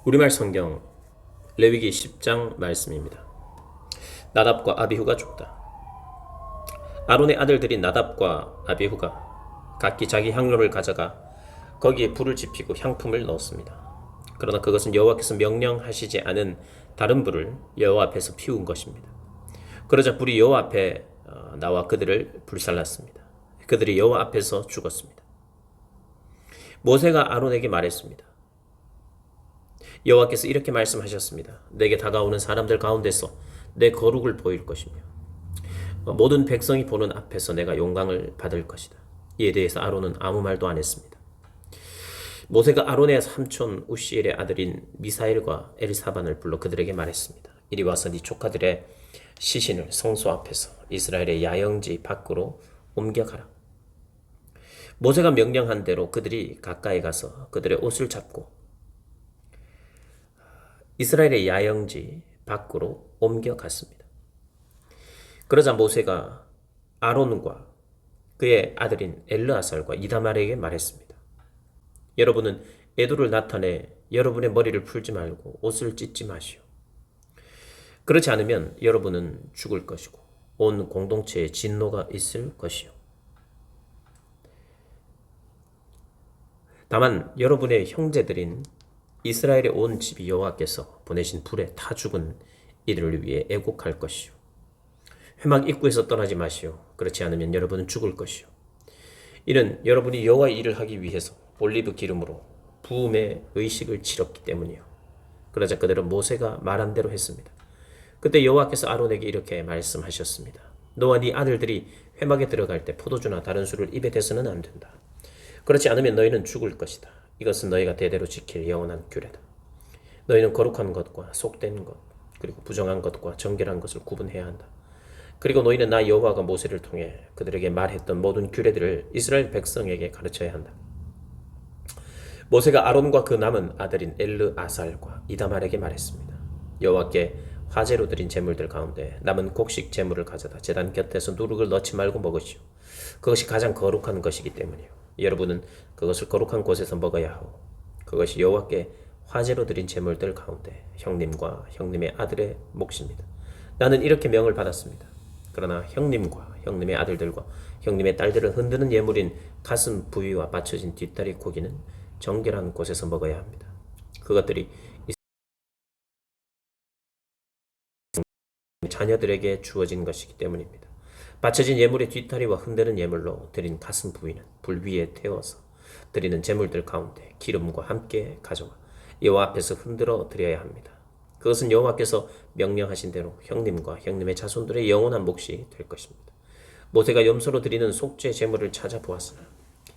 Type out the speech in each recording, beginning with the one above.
우리말 성경 레위기 10장 말씀입니다. 나답과 아비후가 죽다. 아론의 아들들인 나답과 아비후가 각기 자기 향로를 가져가 거기에 불을 지피고 향품을 넣었습니다. 그러나 그것은 여호와께서 명령하시지 않은 다른 불을 여호와 앞에서 피운 것입니다. 그러자 불이 여호와 앞에 나와 그들을 불살랐습니다. 그들이 여호와 앞에서 죽었습니다. 모세가 아론에게 말했습니다. 여호와께서 이렇게 말씀하셨습니다. 내게 다가오는 사람들 가운데서 내 거룩을 보일 것이며 모든 백성이 보는 앞에서 내가 영광을 받을 것이다. 이에 대해서 아론은 아무 말도 안 했습니다. 모세가 아론의 삼촌 우시엘의 아들인 미사엘과 엘사반을 불러 그들에게 말했습니다. 이리 와서 네 조카들의 시신을 성소 앞에서 이스라엘의 야영지 밖으로 옮겨가라. 모세가 명령한 대로 그들이 가까이 가서 그들의 옷을 잡고 이스라엘의 야영지 밖으로 옮겨갔습니다. 그러자 모세가 아론과 그의 아들인 엘르아살과 이다말에게 말했습니다. 여러분은 애도를 나타내 여러분의 머리를 풀지 말고 옷을 찢지 마시오. 그렇지 않으면 여러분은 죽을 것이고 온 공동체에 진노가 있을 것이오. 다만 여러분의 형제들인 이스라엘의 온 집이 여호와께서 보내신 불에 타 죽은 이들을 위해 애곡할 것이요. 회막 입구에서 떠나지 마시오. 그렇지 않으면 여러분은 죽을 것이요. 이는 여러분이 여호와의 일을 하기 위해서 올리브 기름으로 부음의 의식을 치렀기 때문이요. 그러자 그들은 모세가 말한 대로 했습니다. 그때 여호와께서 아론에게 이렇게 말씀하셨습니다. 너와 네 아들들이 회막에 들어갈 때 포도주나 다른 술을 입에 대서는 안 된다. 그렇지 않으면 너희는 죽을 것이다. 이것은 너희가 대대로 지킬 영원한 규례다. 너희는 거룩한 것과 속된 것, 그리고 부정한 것과 정결한 것을 구분해야 한다. 그리고 너희는 나 여호와가 모세를 통해 그들에게 말했던 모든 규례들을 이스라엘 백성에게 가르쳐야 한다. 모세가 아론과 그 남은 아들인 엘르아살과 이다말에게 말했습니다. 여호와께 화제로 드린 제물들 가운데 남은 곡식 제물을 가져다 제단 곁에서 누룩을 넣지 말고 먹으시오. 그것이 가장 거룩한 것이기 때문이요. 여러분은 그것을 거룩한 곳에서 먹어야 하고 그것이 여호와께 화제로 드린 제물들 가운데 형님과 형님의 아들의 몫입니다. 나는 이렇게 명을 받았습니다. 그러나 형님과 형님의 아들들과 형님의 딸들은 흔드는 예물인 가슴 부위와 받쳐진 뒷다리 고기는 정결한 곳에서 먹어야 합니다. 그것들이 자녀들에게 주어진 것이기 때문입니다. 받쳐진 예물의 뒷다리와 흔드는 예물로 드린 가슴 부위는 불 위에 태워서 드리는 제물들 가운데 기름과 함께 가져와 여호와 앞에서 흔들어 드려야 합니다. 그것은 여호와께서 명령하신 대로 형님과 형님의 자손들의 영원한 몫이 될 것입니다. 모세가 염소로 드리는 속죄 제물을 찾아보았으나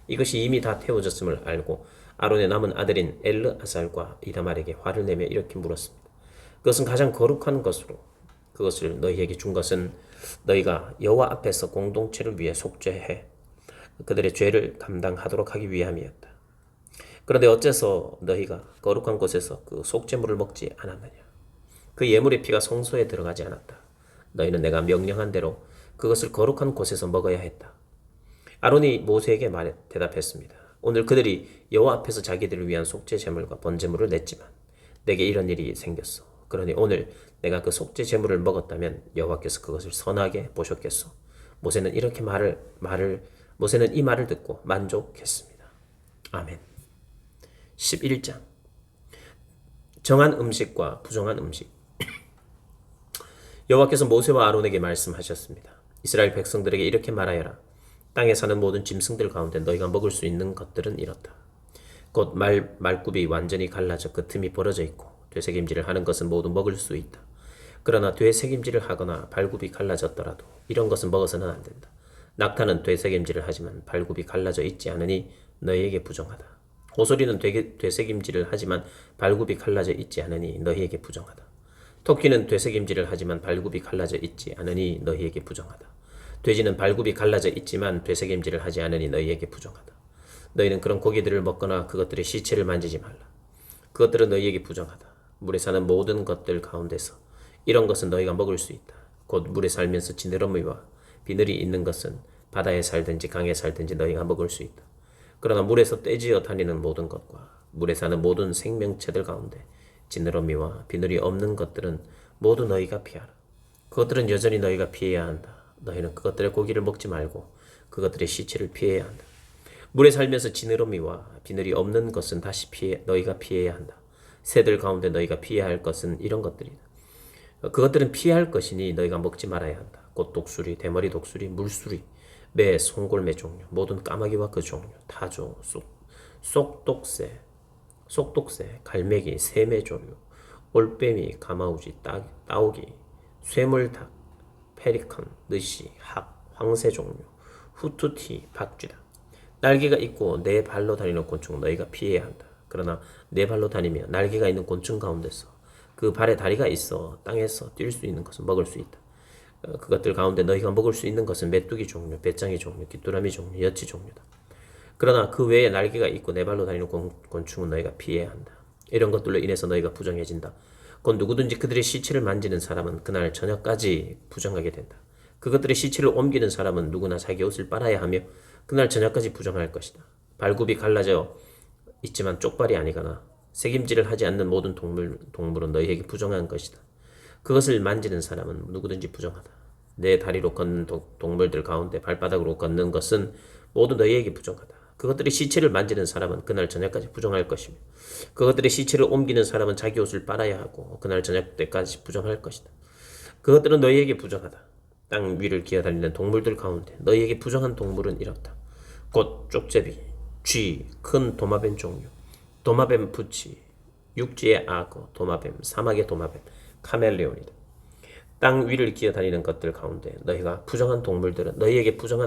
이것이 이미 다 태워졌음을 알고 아론의 남은 아들인 엘르아살과 이다말에게 화를 내며 이렇게 물었습니다. 그것은 가장 거룩한 것으로 그것을 너희에게 준 것은 너희가 여호와 앞에서 공동체를 위해 속죄해 그들의 죄를 감당하도록 하기 위함이었다. 그런데 어째서 너희가 거룩한 곳에서 그 속죄물을 먹지 않았느냐? 그 예물의 피가 성소에 들어가지 않았다. 너희는 내가 명령한 대로 그것을 거룩한 곳에서 먹어야 했다. 아론이 모세에게 대답했습니다. 오늘 그들이 여호와 앞에서 자기들을 위한 속죄 제물과 번제물을 냈지만 내게 이런 일이 생겼어. 그러니 오늘 내가 그 속죄 제물을 먹었다면 여호와께서 그것을 선하게 보셨겠소. 모세는 이 말을 듣고 만족했습니다. 아멘. 11장 정한 음식과 부정한 음식. 여호와께서 모세와 아론에게 말씀하셨습니다. 이스라엘 백성들에게 이렇게 말하여라. 땅에 사는 모든 짐승들 가운데 너희가 먹을 수 있는 것들은 이렇다. 곧 말굽이 완전히 갈라져 그 틈이 벌어져 있고 되새김질을 하는 것은 모두 먹을 수 있다. 그러나 되새김질을 하거나 발굽이 갈라졌더라도 이런 것은 먹어서는 안 된다. 낙타는 되새김질을 하지만 발굽이 갈라져 있지 않으니 너희에게 부정하다. 오소리는 되새김질을 하지만 발굽이 갈라져 있지 않으니 너희에게 부정하다. 토끼는 되새김질을 하지만 발굽이 갈라져 있지 않으니 너희에게 부정하다. 돼지는 발굽이 갈라져 있지만 되새김질을 하지 않으니 너희에게 부정하다. 너희는 그런 고기들을 먹거나 그것들의 시체를 만지지 말라. 그것들은 너희에게 부정하다. 물에 사는 모든 것들 가운데서 이런 것은 너희가 먹을 수 있다. 곧 물에 살면서 지느러미와 비늘이 있는 것은 바다에 살든지 강에 살든지 너희가 먹을 수 있다. 그러나 물에서 떼지어 다니는 모든 것과 물에 사는 모든 생명체들 가운데 지느러미와 비늘이 없는 것들은 모두 너희가 피하라. 그것들은 여전히 너희가 피해야 한다. 너희는 그것들의 고기를 먹지 말고 그것들의 시체를 피해야 한다. 물에 살면서 지느러미와 비늘이 없는 것은 다시 너희가 피해야 한다. 새들 가운데 너희가 피해야 할 것은 이런 것들이다. 그것들은 피할 것이니 너희가 먹지 말아야 한다. 곧 독수리, 대머리 독수리, 물수리, 매, 송골매 종류, 모든 까마귀와 그 종류, 타조, 속독새, 갈매기, 새매 조류, 올빼미, 가마우지, 따오기, 쇠물닭, 페리컨, 느시, 학, 황새 종류, 후투티, 박쥐다. 날개가 있고 네 발로 다니는 곤충 너희가 피해야 한다. 그러나 네 발로 다니며 날개가 있는 곤충 가운데서 그 발에 다리가 있어 땅에서 뛸 수 있는 것은 먹을 수 있다. 그것들 가운데 너희가 먹을 수 있는 것은 메뚜기 종류, 배짱이 종류, 귀뚜라미 종류, 여치 종류다. 그러나 그 외에 날개가 있고 네 발로 다니는 곤충은 너희가 피해야 한다. 이런 것들로 인해서 너희가 부정해진다. 곧 누구든지 그들의 시체를 만지는 사람은 그날 저녁까지 부정하게 된다. 그것들의 시체를 옮기는 사람은 누구나 자기 옷을 빨아야 하며 그날 저녁까지 부정할 것이다. 발굽이 갈라져 있지만 쪽발이 아니거나 새김질을 하지 않는 모든 동물은 너희에게 부정한 것이다. 그것을 만지는 사람은 누구든지 부정하다. 내 다리로 걷는 동물들 가운데 발바닥으로 걷는 것은 모두 너희에게 부정하다. 그것들의 시체를 만지는 사람은 그날 저녁까지 부정할 것이며 그것들의 시체를 옮기는 사람은 자기 옷을 빨아야 하고 그날 저녁 때까지 부정할 것이다. 그것들은 너희에게 부정하다. 땅 위를 기어다니는 동물들 가운데 너희에게 부정한 동물은 이렇다. 곧 쪽제비, 쥐, 큰 도마뱀 종류, 도마뱀 부치, 육지의 악어, 도마뱀, 사막의 도마뱀, 카멜레온이다. 땅 위를 기어다니는 것들 가운데 너희에게 부정한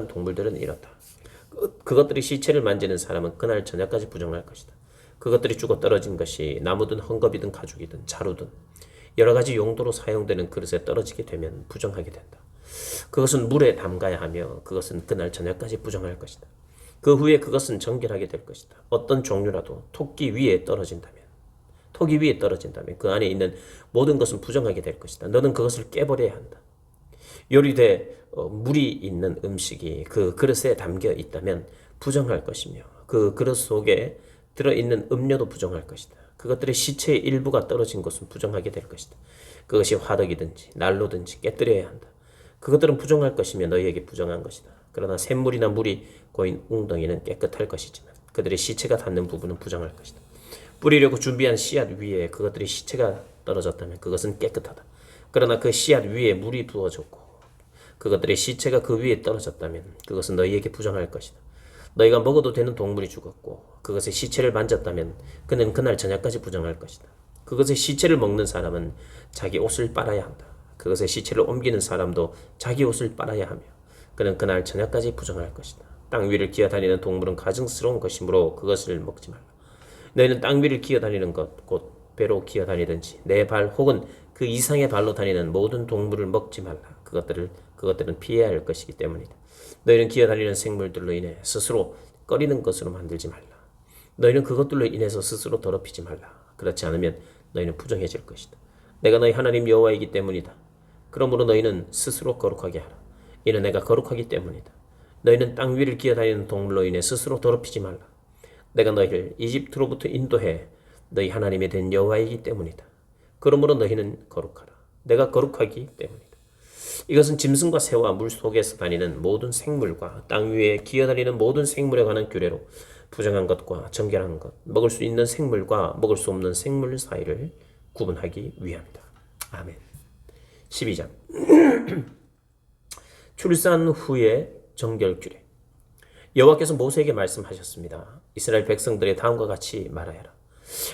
동물들은 이렇다. 그것들이 시체를 만지는 사람은 그날 저녁까지 부정할 것이다. 그것들이 죽어 떨어진 것이 나무든 헝겊이든 가죽이든 자루든 여러 가지 용도로 사용되는 그릇에 떨어지게 되면 부정하게 된다. 그것은 물에 담가야 하며 그것은 그날 저녁까지 부정할 것이다. 그 후에 그것은 정결하게 될 것이다. 어떤 종류라도 토기 위에 떨어진다면 그 안에 있는 모든 것은 부정하게 될 것이다. 너는 그것을 깨버려야 한다. 요리돼 물이 있는 음식이 그 그릇에 담겨 있다면 부정할 것이며 그 그릇 속에 들어있는 음료도 부정할 것이다. 그것들의 시체의 일부가 떨어진 것은 부정하게 될 것이다. 그것이 화덕이든지 난로든지 깨뜨려야 한다. 그것들은 부정할 것이며 너희에게 부정한 것이다. 그러나 샘물이나 물이 고인 웅덩이는 깨끗할 것이지만 그들의 시체가 닿는 부분은 부정할 것이다. 뿌리려고 준비한 씨앗 위에 그것들의 시체가 떨어졌다면 그것은 깨끗하다. 그러나 그 씨앗 위에 물이 부어졌고 그것들의 시체가 그 위에 떨어졌다면 그것은 너희에게 부정할 것이다. 너희가 먹어도 되는 동물이 죽었고 그것의 시체를 만졌다면 그는 그날 저녁까지 부정할 것이다. 그것의 시체를 먹는 사람은 자기 옷을 빨아야 한다. 그것의 시체를 옮기는 사람도 자기 옷을 빨아야 하며 그는 그날 저녁까지 부정할 것이다. 땅 위를 기어다니는 동물은 가증스러운 것이므로 그것을 먹지 말라. 너희는 땅 위를 기어다니는 것, 곧 배로 기어다니든지 네 발 혹은 그 이상의 발로 다니는 모든 동물을 먹지 말라. 그것들은 피해야 할 것이기 때문이다. 너희는 기어다니는 생물들로 인해 스스로 꺼리는 것으로 만들지 말라. 너희는 그것들로 인해서 스스로 더럽히지 말라. 그렇지 않으면 너희는 부정해질 것이다. 내가 너희 하나님 여호와이기 때문이다. 그러므로 너희는 스스로 거룩하게 하라. 이는 내가 거룩하기 때문이다. 너희는 땅 위를 기어다니는 동물로 인해 스스로 더럽히지 말라. 내가 너희를 이집트로부터 인도해 너희 하나님이 된 여호와이기 때문이다. 그러므로 너희는 거룩하라. 내가 거룩하기 때문이다. 이것은 짐승과 새와 물 속에서 다니는 모든 생물과 땅 위에 기어다니는 모든 생물에 관한 규례로 부정한 것과 정결한 것, 먹을 수 있는 생물과 먹을 수 없는 생물 사이를 구분하기 위함이다. 아멘. 12장 출산 후의 정결 규례. 여호와께서 모세에게 말씀하셨습니다. 이스라엘 백성들의 다음과 같이 말하여라.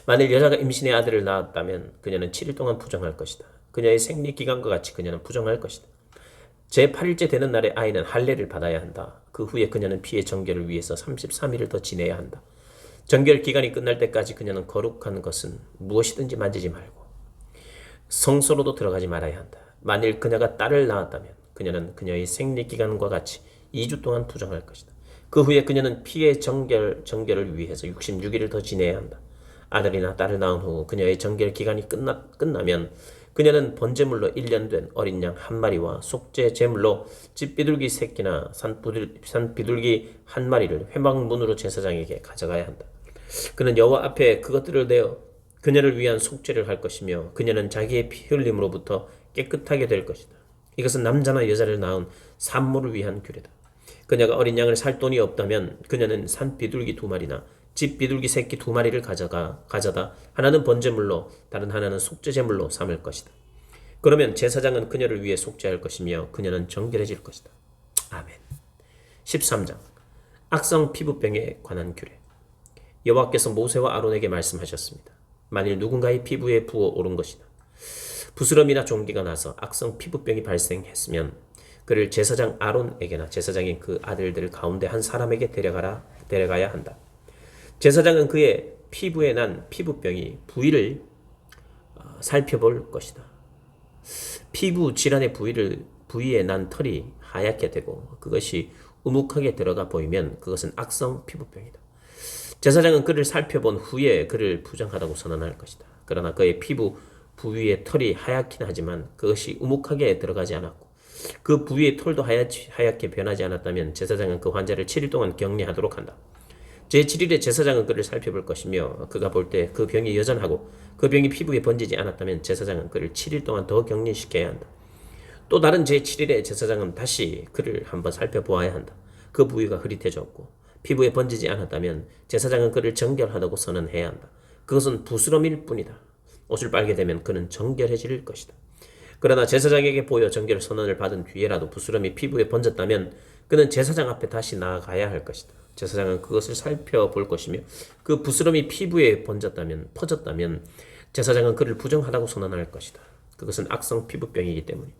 만일 여자가 임신의 아들을 낳았다면 그녀는 7일 동안 부정할 것이다. 그녀의 생리기간과 같이 그녀는 부정할 것이다. 제8일째 되는 날에 아이는 할례를 받아야 한다. 그 후에 그녀는 피의 정결을 위해서 33일을 더 지내야 한다. 정결 기간이 끝날 때까지 그녀는 거룩한 것은 무엇이든지 만지지 말고 성소로도 들어가지 말아야 한다. 만일 그녀가 딸을 낳았다면 그녀는 그녀의 생리기간과 같이 2주 동안 부정할 것이다. 그 후에 그녀는 피의 정결을 위해서 66일을 더 지내야 한다. 아들이나 딸을 낳은 후 그녀의 정결 기간이 끝나면 그녀는 번제물로 1년 된 어린 양 한 마리와 속죄 제물로 집비둘기 새끼나 산비둘기 한 마리를 회막문으로 제사장에게 가져가야 한다. 그는 여호와 앞에 그것들을 내어 그녀를 위한 속죄를 할 것이며 그녀는 자기의 피 흘림으로부터 깨끗하게 될 것이다. 이것은 남자나 여자를 낳은 산모를 위한 규례다. 그녀가 어린 양을 살 돈이 없다면 그녀는 산 비둘기 2마리나 집 비둘기 새끼 2마리를 가져다 하나는 번제물로 다른 하나는 속죄제물로 삼을 것이다. 그러면 제사장은 그녀를 위해 속죄할 것이며 그녀는 정결해질 것이다. 아멘. 13장 악성 피부병에 관한 규례. 여호와께서 모세와 아론에게 말씀하셨습니다. 만일 누군가의 피부에 부어 오른 것이다. 부스럼이나 종기가 나서 악성 피부병이 발생했으면 그를 제사장 아론에게나 제사장인 그 아들들 가운데 한 사람에게 데려가야 한다. 제사장은 그의 피부에 난 피부병이 부위를 살펴볼 것이다. 피부 질환의 부위에 난 털이 하얗게 되고 그것이 우묵하게 들어가 보이면 그것은 악성 피부병이다. 제사장은 그를 살펴본 후에 그를 부정하다고 선언할 것이다. 그러나 그의 피부 부위의 털이 하얗긴 하지만 그것이 우묵하게 들어가지 않았고 그 부위의 털도 하얗게 변하지 않았다면 제사장은 그 환자를 7일 동안 격리하도록 한다. 제7일에 제사장은 그를 살펴볼 것이며 그가 볼 때 그 병이 여전하고 그 병이 피부에 번지지 않았다면 제사장은 그를 7일 동안 더 격리시켜야 한다. 또 다른 제7일에 제사장은 다시 그를 한번 살펴보아야 한다. 그 부위가 흐릿해졌고 피부에 번지지 않았다면 제사장은 그를 정결하다고 선언해야 한다. 그것은 부스럼일 뿐이다. 옷을 빨게 되면 그는 정결해질 것이다. 그러나 제사장에게 보여 정결 선언을 받은 뒤에라도 부스럼이 피부에 번졌다면 그는 제사장 앞에 다시 나아가야 할 것이다. 제사장은 그것을 살펴볼 것이며 그 부스럼이 피부에 퍼졌다면 제사장은 그를 부정하다고 선언할 것이다. 그것은 악성 피부병이기 때문이다.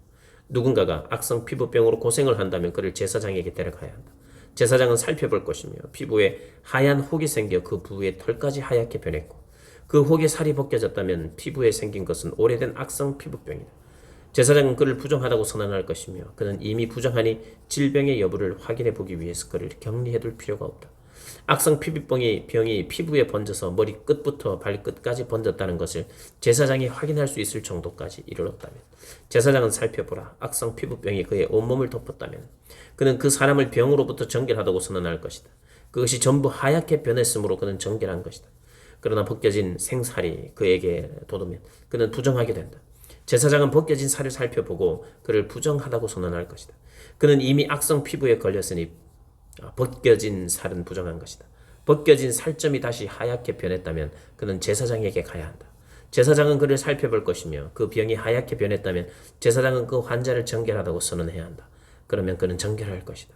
누군가가 악성 피부병으로 고생을 한다면 그를 제사장에게 데려가야 한다. 제사장은 살펴볼 것이며 피부에 하얀 혹이 생겨 그 부위의 털까지 하얗게 변했고 그 혹에 살이 벗겨졌다면 피부에 생긴 것은 오래된 악성 피부병이다. 제사장은 그를 부정하다고 선언할 것이며 그는 이미 부정하니 질병의 여부를 확인해 보기 위해서 그를 격리해둘 필요가 없다. 악성 피부병이 피부에 번져서 머리 끝부터 발끝까지 번졌다는 것을 제사장이 확인할 수 있을 정도까지 이르렀다면 제사장은 살펴보라. 악성 피부병이 그의 온몸을 덮었다면 그는 그 사람을 병으로부터 정결하다고 선언할 것이다. 그것이 전부 하얗게 변했으므로 그는 정결한 것이다. 그러나 벗겨진 생살이 그에게 돋으면 그는 부정하게 된다. 제사장은 벗겨진 살을 살펴보고 그를 부정하다고 선언할 것이다. 그는 이미 악성 피부에 걸렸으니 벗겨진 살은 부정한 것이다. 벗겨진 살점이 다시 하얗게 변했다면 그는 제사장에게 가야 한다. 제사장은 그를 살펴볼 것이며 그 병이 하얗게 변했다면 제사장은 그 환자를 정결하다고 선언해야 한다. 그러면 그는 정결할 것이다.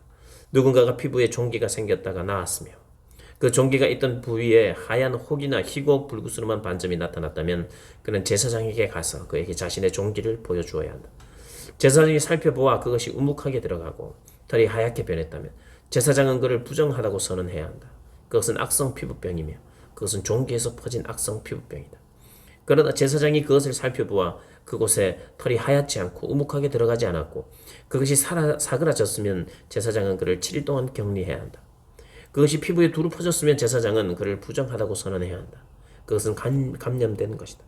누군가가 피부에 종기가 생겼다가 나았으며 그 종기가 있던 부위에 하얀 혹이나 희고 불구스름한 반점이 나타났다면 그는 제사장에게 가서 그에게 자신의 종기를 보여주어야 한다. 제사장이 살펴보아 그것이 우묵하게 들어가고 털이 하얗게 변했다면 제사장은 그를 부정하다고 선언해야 한다. 그것은 악성 피부병이며 그것은 종기에서 퍼진 악성 피부병이다. 그러나 제사장이 그것을 살펴보아 그곳에 털이 하얗지 않고 우묵하게 들어가지 않았고 그것이 사그라졌으면 제사장은 그를 7일 동안 격리해야 한다. 그것이 피부에 두루 퍼졌으면 제사장은 그를 부정하다고 선언해야 한다. 그것은 감염된 것이다.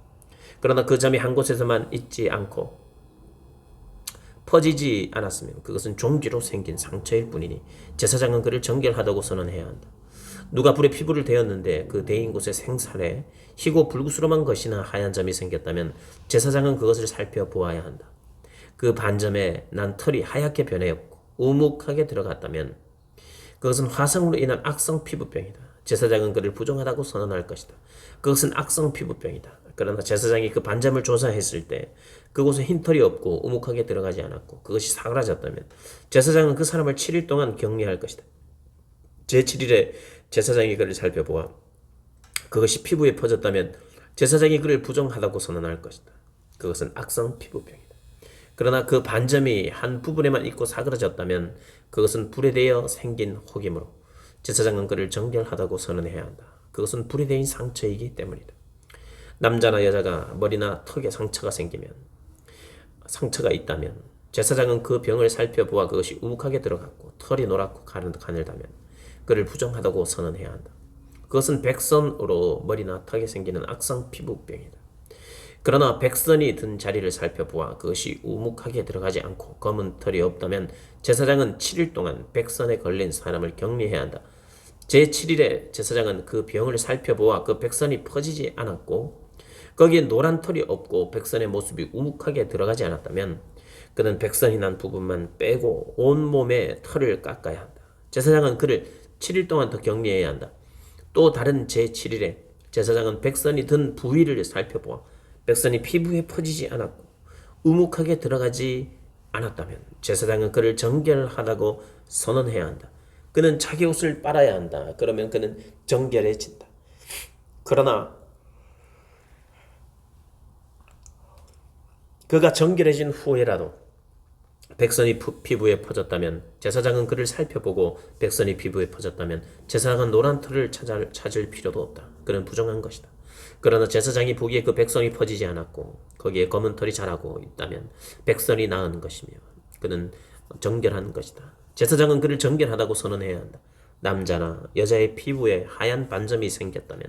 그러나 그 점이 한 곳에서만 있지 않고 퍼지지 않았으면 그것은 종기로 생긴 상처일 뿐이니 제사장은 그를 정결하다고 선언해야 한다. 누가 불에 피부를 대었는데 그 대인 곳에 생살에 희고 불구스름한 것이나 하얀 점이 생겼다면 제사장은 그것을 살펴보아야 한다. 그 반점에 난 털이 하얗게 변했고 우묵하게 들어갔다면 그것은 화상으로 인한 악성 피부병이다. 제사장은 그를 부정하다고 선언할 것이다. 그것은 악성 피부병이다. 그러나 제사장이 그 반점을 조사했을 때 그곳에 흰 털이 없고 우묵하게 들어가지 않았고 그것이 사그라졌다면 제사장은 그 사람을 7일 동안 격리할 것이다. 제7일에 제사장이 그를 살펴보아 그것이 피부에 퍼졌다면 제사장이 그를 부정하다고 선언할 것이다. 그것은 악성 피부병이다. 그러나 그 반점이 한 부분에만 있고 사그라졌다면 그것은 불에 대어 생긴 혹이므로 제사장은 그를 정결하다고 선언해야 한다. 그것은 불에 대인 상처이기 때문이다. 남자나 여자가 머리나 턱에 상처가 있다면 제사장은 그 병을 살펴보아 그것이 우묵하게 들어갔고 털이 노랗고 가늘다면 그를 부정하다고 선언해야 한다. 그것은 백선으로 머리나 턱에 생기는 악성 피부병이다. 그러나 백선이 든 자리를 살펴보아 그것이 우묵하게 들어가지 않고 검은 털이 없다면 제사장은 7일 동안 백선에 걸린 사람을 격리해야 한다. 제7일에 제사장은 그 병을 살펴보아 그 백선이 퍼지지 않았고 거기에 노란 털이 없고 백선의 모습이 우묵하게 들어가지 않았다면 그는 백선이 난 부분만 빼고 온몸에 털을 깎아야 한다. 제사장은 그를 7일 동안 더 격리해야 한다. 또 다른 제7일에 제사장은 백선이 든 부위를 살펴보아 백선이 피부에 퍼지지 않았고 우묵하게 들어가지 않았다면 제사장은 그를 정결하다고 선언해야 한다. 그는 자기 옷을 빨아야 한다. 그러면 그는 정결해진다. 그러나 그가 정결해진 후에라도 백선이 피부에 퍼졌다면 제사장은 그를 살펴보고 백선이 피부에 퍼졌다면 제사장은 노란 털을 찾을 필요도 없다. 그는 부정한 것이다. 그러나 제사장이 보기에 그 백선이 퍼지지 않았고 거기에 검은 털이 자라고 있다면 백선이 나은 것이며 그는 정결한 것이다. 제사장은 그를 정결하다고 선언해야 한다. 남자나 여자의 피부에 하얀 반점이 생겼다면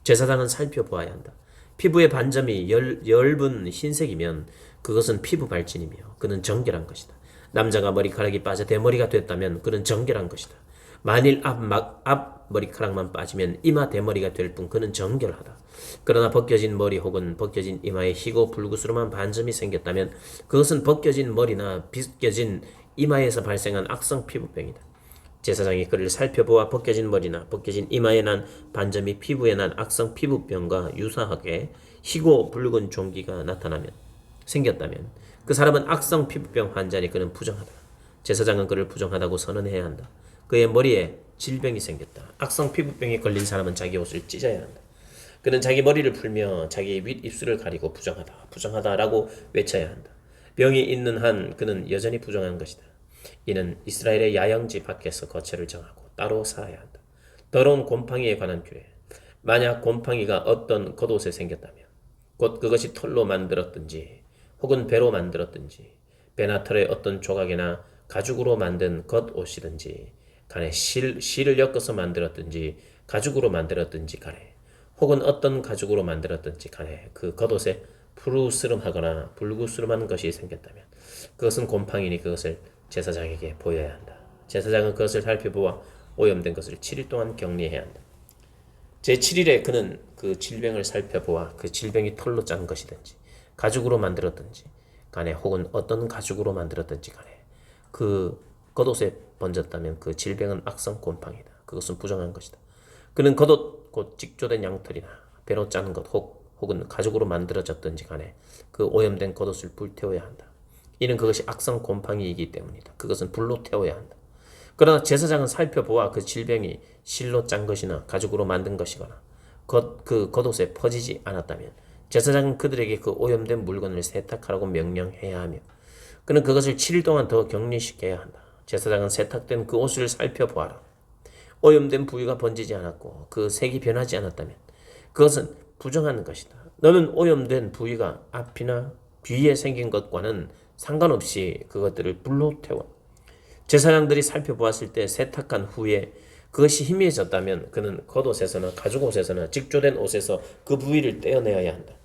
제사장은 살펴보아야 한다. 피부의 반점이 엷은 흰색이면 그것은 피부 발진이며 그는 정결한 것이다. 남자가 머리카락이 빠져 대머리가 됐다면 그는 정결한 것이다. 만일 앞 머리카락만 빠지면 이마 대머리가 될 뿐 그는 정결하다. 그러나 벗겨진 머리 혹은 벗겨진 이마에 희고 불구스름한 반점이 생겼다면 그것은 벗겨진 머리나 벗겨진 이마에서 발생한 악성 피부병이다. 제사장이 그를 살펴보아 벗겨진 머리나 벗겨진 이마에 난 반점이 피부에 난 악성 피부병과 유사하게 희고 붉은 종기가 생겼다면 그 사람은 악성 피부병 환자니 그는 부정하다. 제사장은 그를 부정하다고 선언해야 한다. 그의 머리에 질병이 생겼다. 악성 피부병에 걸린 사람은 자기 옷을 찢어야 한다. 그는 자기 머리를 풀며 자기 윗입술을 가리고 부정하다라고 외쳐야 한다. 병이 있는 한 그는 여전히 부정한 것이다. 이는 이스라엘의 야영지 밖에서 거처를 정하고 따로 살아야 한다. 더러운 곰팡이에 관한 규례. 만약 곰팡이가 어떤 겉옷에 생겼다면 곧 그것이 털로 만들었든지 혹은 배로 만들었든지 배나 털의 어떤 조각이나 가죽으로 만든 겉옷이든지 간에 실을 엮어서 만들었든지 가죽으로 만들었든지 간에 혹은 어떤 가죽으로 만들었든지 간에 그 겉옷에 푸르스름하거나 불구스름한 것이 생겼다면 그것은 곰팡이니 그것을 제사장에게 보여야 한다. 제사장은 그것을 살펴보아 오염된 것을 7일 동안 격리해야 한다. 제7일에 그는 그 질병을 살펴보아 그 질병이 털로 짠 것이든지 가죽으로 만들었든지 간에 혹은 어떤 가죽으로 만들었든지 간에 그 겉옷에 번졌다면 그 질병은 악성 곰팡이다. 그것은 부정한 것이다. 그는 겉옷 곧 직조된 양털이나 배로 짠 것 혹은 가죽으로 만들어졌든지 간에 그 오염된 겉옷을 불태워야 한다. 이는 그것이 악성 곰팡이이기 때문이다. 그것은 불로 태워야 한다. 그러나 제사장은 살펴보아 그 질병이 실로 짠 것이나 가죽으로 만든 것이거나 그 겉옷에 퍼지지 않았다면 제사장은 그들에게 그 오염된 물건을 세탁하라고 명령해야 하며 그는 그것을 7일 동안 더 격리시켜야 한다. 제사장은 세탁된 그 옷을 살펴보아라. 오염된 부위가 번지지 않았고 그 색이 변하지 않았다면 그것은 부정한 것이다. 너는 오염된 부위가 앞이나 뒤에 생긴 것과는 상관없이 그것들을 불로 태워 제사장들이 살펴보았을 때 세탁한 후에 그것이 희미해졌다면 그는 겉옷에서나 가죽옷에서나 직조된 옷에서 그 부위를 떼어내어야 한다.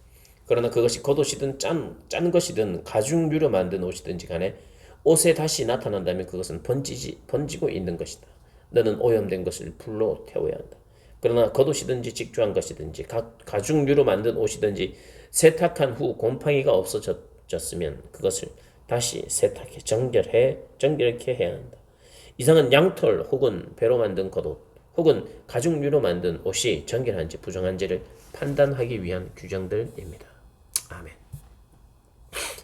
그러나 그것이 겉옷이든 짠 것이든 가죽류로 만든 옷이든지 간에 옷에 다시 나타난다면 그것은 번지고 있는 것이다. 너는 오염된 것을 불로 태워야 한다. 그러나 겉옷이든지 직조한 것이든지 가죽류로 만든 옷이든지 세탁한 후 곰팡이가 없어졌으면 그것을 다시 세탁해 정결케 해야 한다. 이상은 양털 혹은 배로 만든 겉옷 혹은 가죽류로 만든 옷이 정결한지 부정한지를 판단하기 위한 규정들입니다. 아멘.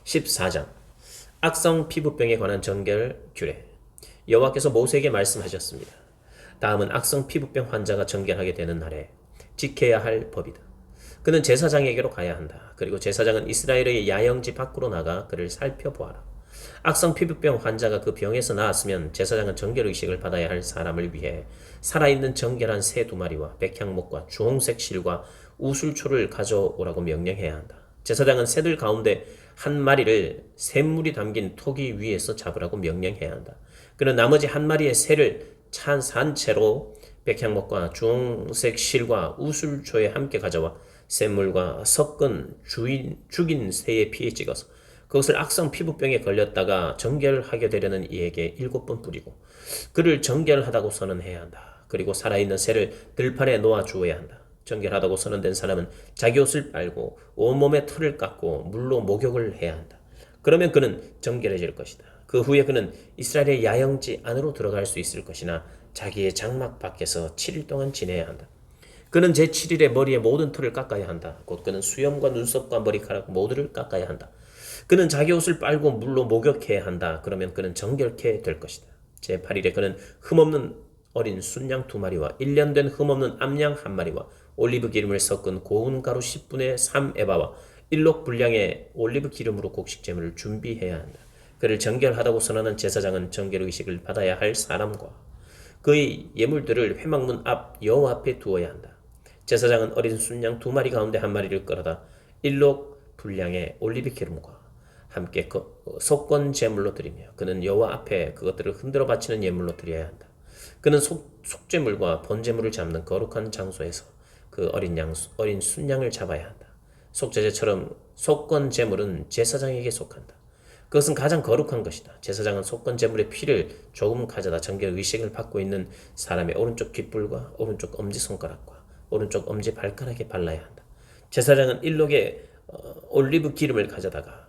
14장 악성 피부병에 관한 정결 규례. 여호와께서 모세에게 말씀하셨습니다. 다음은 악성 피부병 환자가 정결하게 되는 날에 지켜야 할 법이다. 그는 제사장에게로 가야 한다. 그리고 제사장은 이스라엘의 야영지 밖으로 나가 그를 살펴보아라. 악성 피부병 환자가 그 병에서 나았으면 제사장은 정결의식을 받아야 할 사람을 위해 살아있는 정결한 새 2마리와 백향목과 주홍색 실과 우술초를 가져오라고 명령해야 한다. 제사장은 새들 가운데 한 마리를 샘물이 담긴 토기 위에서 잡으라고 명령해야 한다. 그는 나머지 한 마리의 새를 산 채로 백향목과 주홍색 실과 우술초에 함께 가져와 샘물과 섞은 죽인 새의 피에 찍어서 그것을 악성 피부병에 걸렸다가 정결하게 되려는 이에게 7번 뿌리고 그를 정결하다고 선언해야 한다. 그리고 살아있는 새를 들판에 놓아 주어야 한다. 정결하다고 선언된 사람은 자기 옷을 빨고 온몸에 털을 깎고 물로 목욕을 해야 한다. 그러면 그는 정결해질 것이다. 그 후에 그는 이스라엘의 야영지 안으로 들어갈 수 있을 것이나 자기의 장막 밖에서 7일 동안 지내야 한다. 그는 제7일에 머리에 모든 털을 깎아야 한다. 곧 그는 수염과 눈썹과 머리카락 모두를 깎아야 한다. 그는 자기 옷을 빨고 물로 목욕해야 한다. 그러면 그는 정결케 될 것이다. 제8일에 그는 흠없는 어린 순양 2마리와 1년 된 흠없는 암양 1마리와 올리브 기름을 섞은 고운 가루 10분의 3 에바와 1록 분량의 올리브 기름으로 곡식 제물을 준비해야 한다. 그를 정결하다고 선언한 제사장은 정결 의식을 받아야 할 사람과 그의 예물들을 회막문 앞 여호와 앞에 두어야 한다. 제사장은 어린 순양 2마리 가운데 1마리를 끌어다 1록 분량의 올리브 기름과 함께 속건 제물로 드리며 그는 여호와 앞에 그것들을 흔들어 바치는 예물로 드려야 한다. 그는 속죄물과 번제물을 잡는 거룩한 장소에서 그 어린 순양을 잡아야 한다. 속죄제처럼 속건 제물은 제사장에게 속한다. 그것은 가장 거룩한 것이다. 제사장은 속건 제물의 피를 조금 가져다 정결 의식을 받고 있는 사람의 오른쪽 귓불과 오른쪽 엄지손가락과 오른쪽 엄지발가락에 발라야 한다. 제사장은 일록의 올리브 기름을 가져다가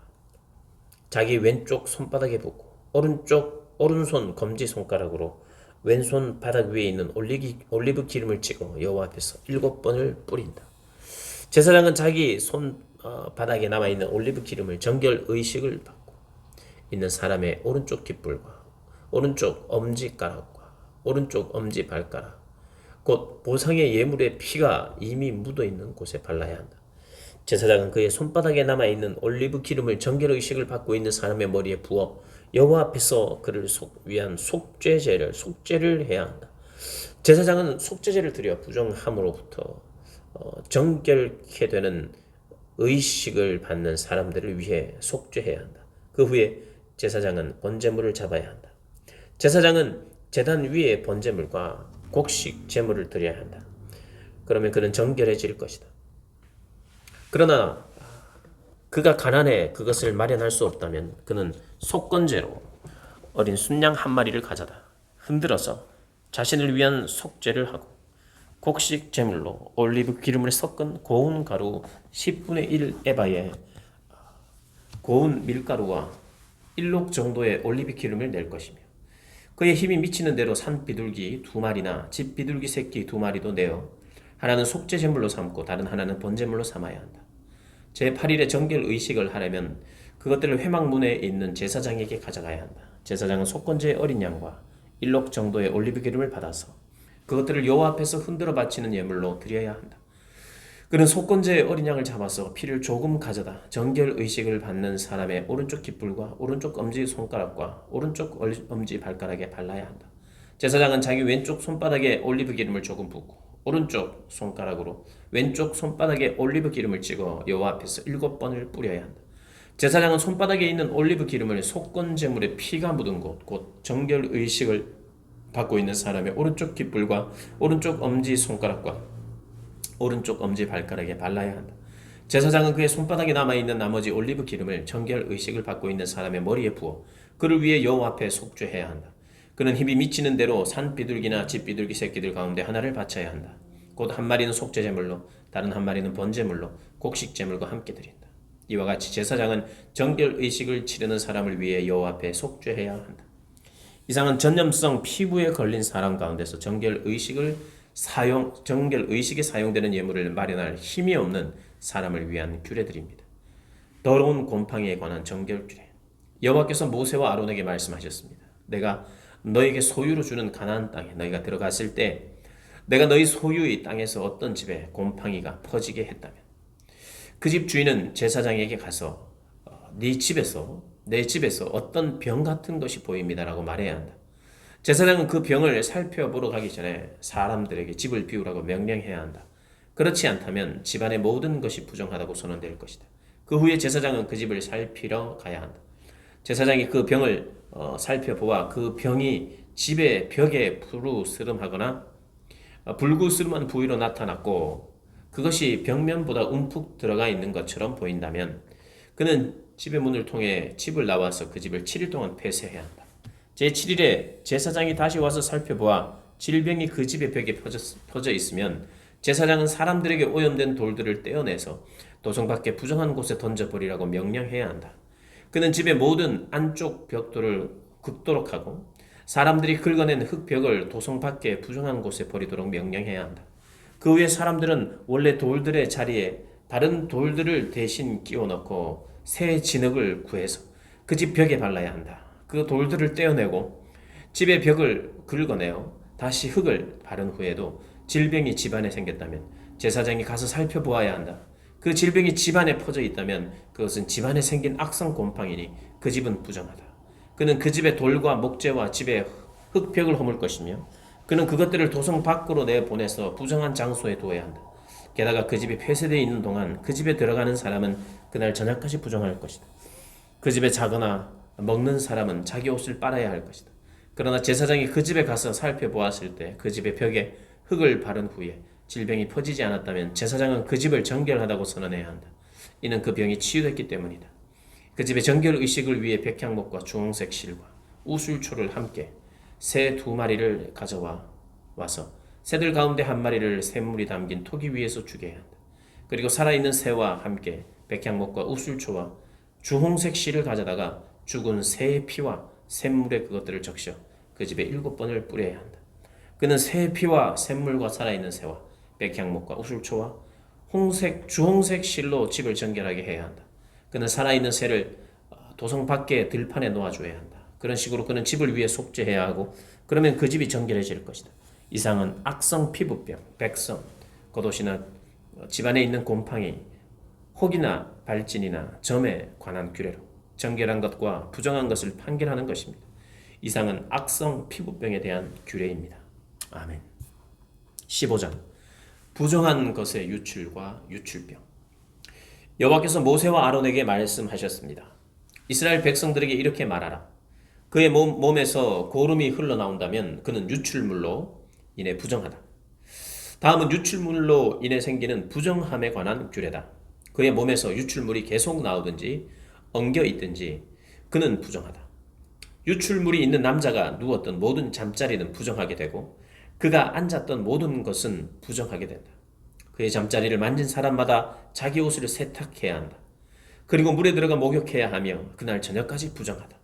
자기 왼쪽 손바닥에 붓고 오른손 검지손가락으로 왼손 바닥 위에 있는 올리브 기름을 찍어 여호와 앞에서 7번을 뿌린다. 제사장은 자기 손 바닥에 남아있는 올리브 기름을 정결 의식을 받고 있는 사람의 오른쪽 귓불과 오른쪽 엄지가락과 오른쪽 엄지발가락 곧 보상의 예물의 피가 이미 묻어있는 곳에 발라야 한다. 제사장은 그의 손바닥에 남아있는 올리브 기름을 정결 의식을 받고 있는 사람의 머리에 부어 여호와 앞에서 그를 위한 속죄를 해야 한다. 제사장은 속죄제를 드려 부정함으로부터 정결케 되는 의식을 받는 사람들을 위해 속죄해야 한다. 그 후에 제사장은 번제물을 잡아야 한다. 제사장은 제단 위에 번제물과 곡식 제물을 드려야 한다. 그러면 그는 정결해질 것이다. 그러나 그가 가난해 그것을 마련할 수 없다면 그는 속건제로 어린 순양 1마리를 가져다 흔들어서 자신을 위한 속죄를 하고 곡식 제물로 올리브 기름을 섞은 고운 가루 10분의 1 에바에 고운 밀가루와 1록 정도의 올리브 기름을 낼 것이며 그의 힘이 미치는 대로 산 비둘기 2마리나 집 비둘기 새끼 2마리도 내어 하나는 속죄 제물로 삼고 다른 하나는 번제물로 삼아야 한다. 제8일에 정결 의식을 하려면 그것들을 회막문에 있는 제사장에게 가져가야 한다. 제사장은 속건제의 어린 양과 1록 정도의 올리브 기름을 받아서 그것들을 여호와 앞에서 흔들어 바치는 예물로 드려야 한다. 그는 속건제의 어린 양을 잡아서 피를 조금 가져다 정결 의식을 받는 사람의 오른쪽 깃불과 오른쪽 엄지 손가락과 오른쪽 엄지 발가락에 발라야 한다. 제사장은 자기 왼쪽 손바닥에 올리브 기름을 조금 붓고 오른쪽 손가락으로 왼쪽 손바닥에 올리브 기름을 찍어 여호와 앞에서 7번을 뿌려야 한다. 제사장은 손바닥에 있는 올리브 기름을 속건 제물에 피가 묻은 곳, 곧 정결 의식을 받고 있는 사람의 오른쪽 깃불과 오른쪽 엄지 손가락과 오른쪽 엄지 발가락에 발라야 한다. 제사장은 그의 손바닥에 남아있는 나머지 올리브 기름을 정결 의식을 받고 있는 사람의 머리에 부어 그를 위해 여호와 앞에 속죄해야 한다. 그는 힘이 미치는 대로 산 비둘기나 집 비둘기 새끼들 가운데 하나를 바쳐야 한다. 곧 1마리는 속죄 제물로 다른 1마리는 번제물로 곡식 제물과 함께 드린다. 이와 같이 제사장은 정결 의식을 치르는 사람을 위해 여호와 앞에 속죄해야 한다. 이상은 전염성 피부에 걸린 사람 가운데서 정결 의식에 사용되는 예물을 마련할 힘이 없는 사람을 위한 규례들입니다. 더러운 곰팡이에 관한 정결 규례. 여호와께서 모세와 아론에게 말씀하셨습니다. 내가 너에게 소유로 주는 가나안 땅에 너희가 들어갔을 때 내가 너희 소유의 땅에서 어떤 집에 곰팡이가 퍼지게 했다면 그 집 주인은 제사장에게 가서 내 집에서 어떤 병 같은 것이 보입니다라고 말해야 한다. 제사장은 그 병을 살펴보러 가기 전에 사람들에게 집을 비우라고 명령해야 한다. 그렇지 않다면 집안의 모든 것이 부정하다고 선언될 것이다. 그 후에 제사장은 그 집을 살피러 가야 한다. 제사장이 그 병을 살펴보아 그 병이 집의 벽에 불구스름한 부위로 나타났고 그것이 벽면보다 움푹 들어가 있는 것처럼 보인다면 그는 집의 문을 통해 집을 나와서 그 집을 7일 동안 폐쇄해야 한다. 제7일에 제사장이 다시 와서 살펴보아 질병이 그 집의 벽에 퍼져 있으면 제사장은 사람들에게 오염된 돌들을 떼어내서 도성 밖에 부정한 곳에 던져버리라고 명령해야 한다. 그는 집의 모든 안쪽 벽돌을 긁도록 하고 사람들이 긁어낸 흙벽을 도성 밖에 부정한 곳에 버리도록 명령해야 한다. 그 후에 사람들은 원래 돌들의 자리에 다른 돌들을 대신 끼워 넣고 새 진흙을 구해서 그 집 벽에 발라야 한다. 그 돌들을 떼어내고 집의 벽을 긁어내어 다시 흙을 바른 후에도 질병이 집안에 생겼다면 제사장이 가서 살펴보아야 한다. 그 질병이 집안에 퍼져 있다면 그것은 집안에 생긴 악성 곰팡이니 그 집은 부정하다. 그는 그 집의 돌과 목재와 집의 흙벽을 허물 것이며 그는 그것들을 도성 밖으로 내보내서 부정한 장소에 두어야 한다. 게다가 그 집이 폐쇄되어 있는 동안 그 집에 들어가는 사람은 그날 저녁까지 부정할 것이다. 그 집에 자거나 먹는 사람은 자기 옷을 빨아야 할 것이다. 그러나 제사장이 그 집에 가서 살펴보았을 때 그 집의 벽에 흙을 바른 후에 질병이 퍼지지 않았다면 제사장은 그 집을 정결하다고 선언해야 한다. 이는 그 병이 치유됐기 때문이다. 그 집의 정결 의식을 위해 백향목과 주홍색 실과 우술초를 함께 새 2마리를 가져와서 새들 가운데 1마리를 샘물이 담긴 토기 위에서 죽여야 한다. 그리고 살아있는 새와 함께 백향목과 우술초와 주홍색 실을 가져다가 죽은 새의 피와 샘물에 그것들을 적셔 그 집에 7번을 뿌려야 한다. 그는 새의 피와 샘물과 살아있는 새와 백향목과 우술초와 주홍색 실로 집을 정결하게 해야 한다. 그는 살아있는 새를 도성 밖에 들판에 놓아줘야 한다. 그런 식으로 그는 집을 위해 속죄해야 하고 그러면 그 집이 정결해질 것이다. 이상은 악성 피부병, 백성, 겉옷이나 집안에 있는 곰팡이, 혹이나 발진이나 점에 관한 규례로 정결한 것과 부정한 것을 판결하는 것입니다. 이상은 악성 피부병에 대한 규례입니다. 아멘. 15장 부정한 것의 유출과 유출병. 여호와께서 모세와 아론에게 말씀하셨습니다. 이스라엘 백성들에게 이렇게 말하라. 그의 몸에서 고름이 흘러나온다면 그는 유출물로 인해 부정하다. 다음은 유출물로 인해 생기는 부정함에 관한 규례다. 그의 몸에서 유출물이 계속 나오든지 엉겨 있든지 그는 부정하다. 유출물이 있는 남자가 누웠던 모든 잠자리는 부정하게 되고 그가 앉았던 모든 것은 부정하게 된다. 그의 잠자리를 만진 사람마다 자기 옷을 세탁해야 한다. 그리고 물에 들어가 목욕해야 하며 그날 저녁까지 부정하다.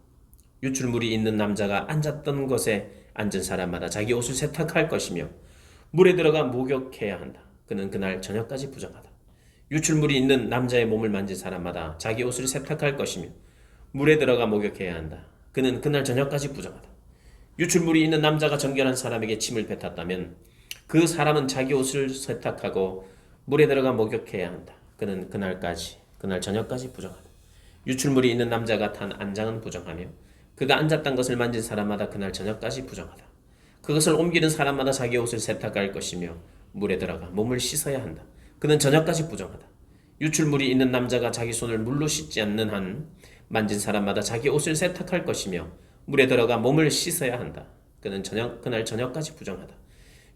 유출물이 있는 남자가 앉았던 것에 앉은 사람마다 자기 옷을 세탁할 것이며 물에 들어가 목욕해야 한다. 그는 그날 저녁까지 부정하다. 유출물이 있는 남자의 몸을 만진 사람마다 자기 옷을 세탁할 것이며 물에 들어가 목욕해야 한다. 그는 그날 저녁까지 부정하다. 유출물이 있는 남자가 정결한 사람에게 침을 뱉었다면 그 사람은 자기 옷을 세탁하고 물에 들어가 목욕해야 한다. 그는 그날 저녁까지 부정하다. 유출물이 있는 남자가 탄 안장은 부정하며 그가 앉았던 것을 만진 사람마다 그날 저녁까지 부정하다. 그것을 옮기는 사람마다 자기 옷을 세탁할 것이며 물에 들어가 몸을 씻어야 한다. 그는 저녁까지 부정하다. 유출물이 있는 남자가 자기 손을 물로 씻지 않는 한 만진 사람마다 자기 옷을 세탁할 것이며 물에 들어가 몸을 씻어야 한다. 그는 그날 저녁까지 부정하다.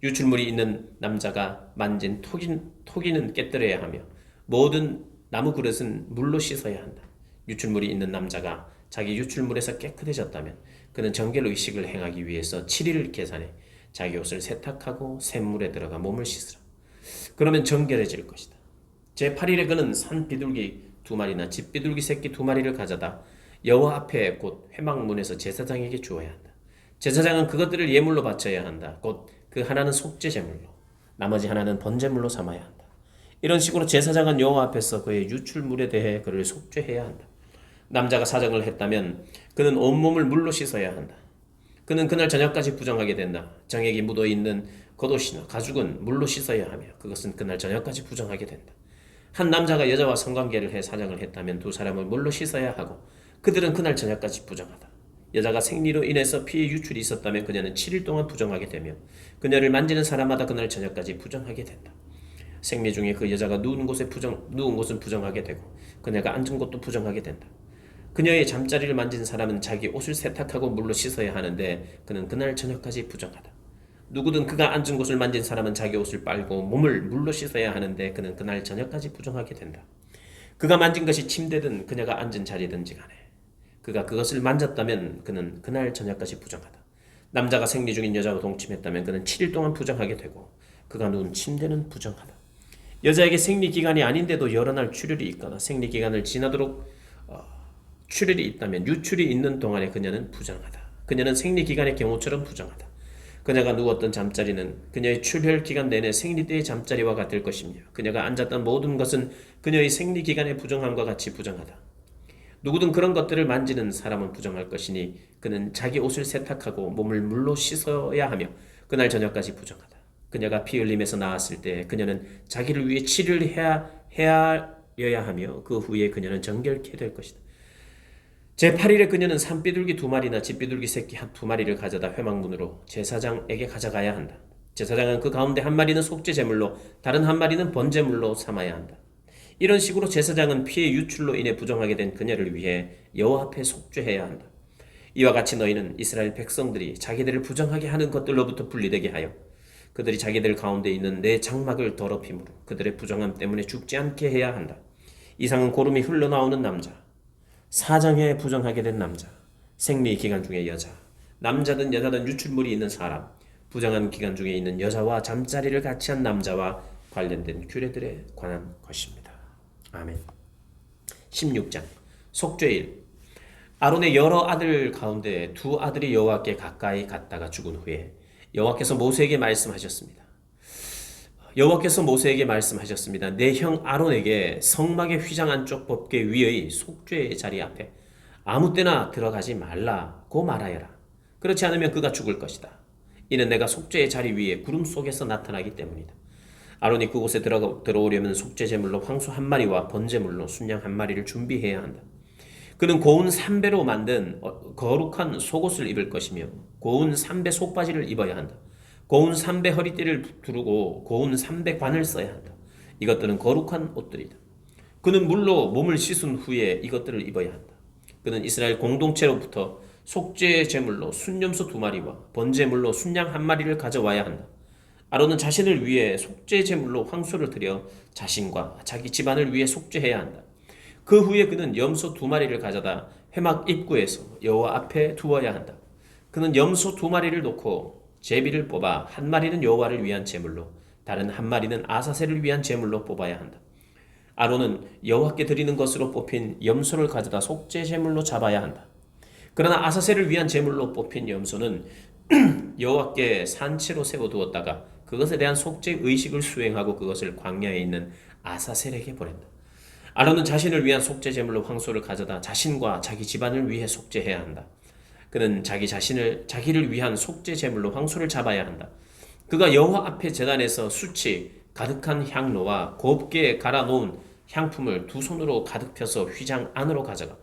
유출물이 있는 남자가 만진 토기는 깨뜨려야 하며 모든 나무 그릇은 물로 씻어야 한다. 유출물이 있는 남자가 자기 유출물에서 깨끗해졌다면 그는 정결 의식을 행하기 위해서 7일을 계산해 자기 옷을 세탁하고 샘물에 들어가 몸을 씻으라. 그러면 정결해질 것이다. 제8일에 그는 산 비둘기 2마리나 집 비둘기 새끼 2마리를 가져다 여호와 앞에 곧 회막문에서 제사장에게 주어야 한다. 제사장은 그것들을 예물로 바쳐야 한다. 곧 그 하나는 속죄 제물로, 나머지 하나는 번제물로 삼아야 한다. 이런 식으로 제사장은 여호와 앞에서 그의 유출물에 대해 그를 속죄해야 한다. 남자가 사정을 했다면 그는 온몸을 물로 씻어야 한다. 그는 그날 저녁까지 부정하게 된다. 정액이 묻어있는 겉옷이나 가죽은 물로 씻어야 하며 그것은 그날 저녁까지 부정하게 된다. 한 남자가 여자와 성관계를 해 사정을 했다면 2사람을 물로 씻어야 하고 그들은 그날 저녁까지 부정하다. 여자가 생리로 인해서 피의 유출이 있었다면 그녀는 7일 동안 부정하게 되며 그녀를 만지는 사람마다 그날 저녁까지 부정하게 된다. 생리 중에 그 여자가 누운 곳은 부정하게 되고 그녀가 앉은 곳도 부정하게 된다. 그녀의 잠자리를 만진 사람은 자기 옷을 세탁하고 물로 씻어야 하는데 그는 그날 저녁까지 부정하다. 누구든 그가 앉은 곳을 만진 사람은 자기 옷을 빨고 몸을 물로 씻어야 하는데 그는 그날 저녁까지 부정하게 된다. 그가 만진 것이 침대든 그녀가 앉은 자리든지 간에 그가 그것을 만졌다면 그는 그날 저녁까지 부정하다. 남자가 생리 중인 여자와 동침했다면 그는 7일 동안 부정하게 되고 그가 누운 침대는 부정하다. 여자에게 생리기간이 아닌데도 여러 날 출혈이 있거나 생리기간을 지나도록 출혈이 있다면 유출이 있는 동안에 그녀는 부정하다. 그녀는 생리기간의 경우처럼 부정하다. 그녀가 누웠던 잠자리는 그녀의 출혈기간 내내 생리 때의 잠자리와 같을 것이며 그녀가 앉았던 모든 것은 그녀의 생리기간의 부정함과 같이 부정하다. 누구든 그런 것들을 만지는 사람은 부정할 것이니 그는 자기 옷을 세탁하고 몸을 물로 씻어야 하며 그날 저녁까지 부정하다. 그녀가 피 흘림에서 나았을 때 그녀는 자기를 위해 치료를 헤아려야 하며 그 후에 그녀는 정결케 될 것이다. 제8일에 그녀는 산비둘기 2마리나 집비둘기 새끼 2마리를 가져다 회막문으로 제사장에게 가져가야 한다. 제사장은 그 가운데 1마리는 속죄 제물로 다른 1마리는 번제물로 삼아야 한다. 이런 식으로 제사장은 피의 유출로 인해 부정하게 된 그녀를 위해 여호와 앞에 속죄해야 한다. 이와 같이 너희는 이스라엘 백성들이 자기들을 부정하게 하는 것들로부터 분리되게 하여 그들이 자기들 가운데 있는 내 장막을 더럽힘으로 그들의 부정함 때문에 죽지 않게 해야 한다. 이상은 고름이 흘러나오는 남자, 사정에 부정하게 된 남자, 생리 기간 중의 여자, 남자든 여자든 유출물이 있는 사람, 부정한 기간 중에 있는 여자와 잠자리를 같이 한 남자와 관련된 규례들에 관한 것입니다. 아멘. 16장 속죄일. 아론의 여러 아들 가운데 2 아들이 여호와께 가까이 갔다가 죽은 후에 여호와께서 모세에게 말씀하셨습니다. 내 형 아론에게 성막의 휘장 안쪽 법궤 위의 속죄의 자리 앞에 아무 때나 들어가지 말라고 말하여라. 그렇지 않으면 그가 죽을 것이다. 이는 내가 속죄의 자리 위에 구름 속에서 나타나기 때문이다. 아론이 그곳에 들어오려면 속죄 제물로 황소 1마리와 번제물로 순양 1마리를 준비해야 한다. 그는 고운 삼배로 만든 거룩한 속옷을 입을 것이며 고운 삼배 속바지를 입어야 한다. 고운 삼배 허리띠를 두르고 고운 삼배 관을 써야 한다. 이것들은 거룩한 옷들이다. 그는 물로 몸을 씻은 후에 이것들을 입어야 한다. 그는 이스라엘 공동체로부터 속죄 제물로 순염소 2마리와 번제물로 순양 1마리를 가져와야 한다. 아론은 자신을 위해 속죄 제물로 황소를 드려 자신과 자기 집안을 위해 속죄해야 한다. 그 후에 그는 염소 2마리를 가져다 회막 입구에서 여호와 앞에 두어야 한다. 그는 염소 2마리를 놓고 제비를 뽑아 1마리는 여호와를 위한 제물로 다른 1마리는 아사셀을 위한 제물로 뽑아야 한다. 아론은 여호와께 드리는 것으로 뽑힌 염소를 가져다 속죄 제물로 잡아야 한다. 그러나 아사셀을 위한 제물로 뽑힌 염소는 여호와께 산채로 세워두었다가 그것에 대한 속죄 의식을 수행하고 그것을 광야에 있는 아사셀에게 보낸다. 아론은 자신을 위한 속죄 제물로 황소를 가져다 자신과 자기 집안을 위해 속죄해야 한다. 그는 자기를 위한 속죄 제물로 황소를 잡아야 한다. 그가 여호와 앞에 제단에서 수치 가득한 향로와 곱게 갈아 놓은 향품을 2 손으로 가득 펴서 휘장 안으로 가져가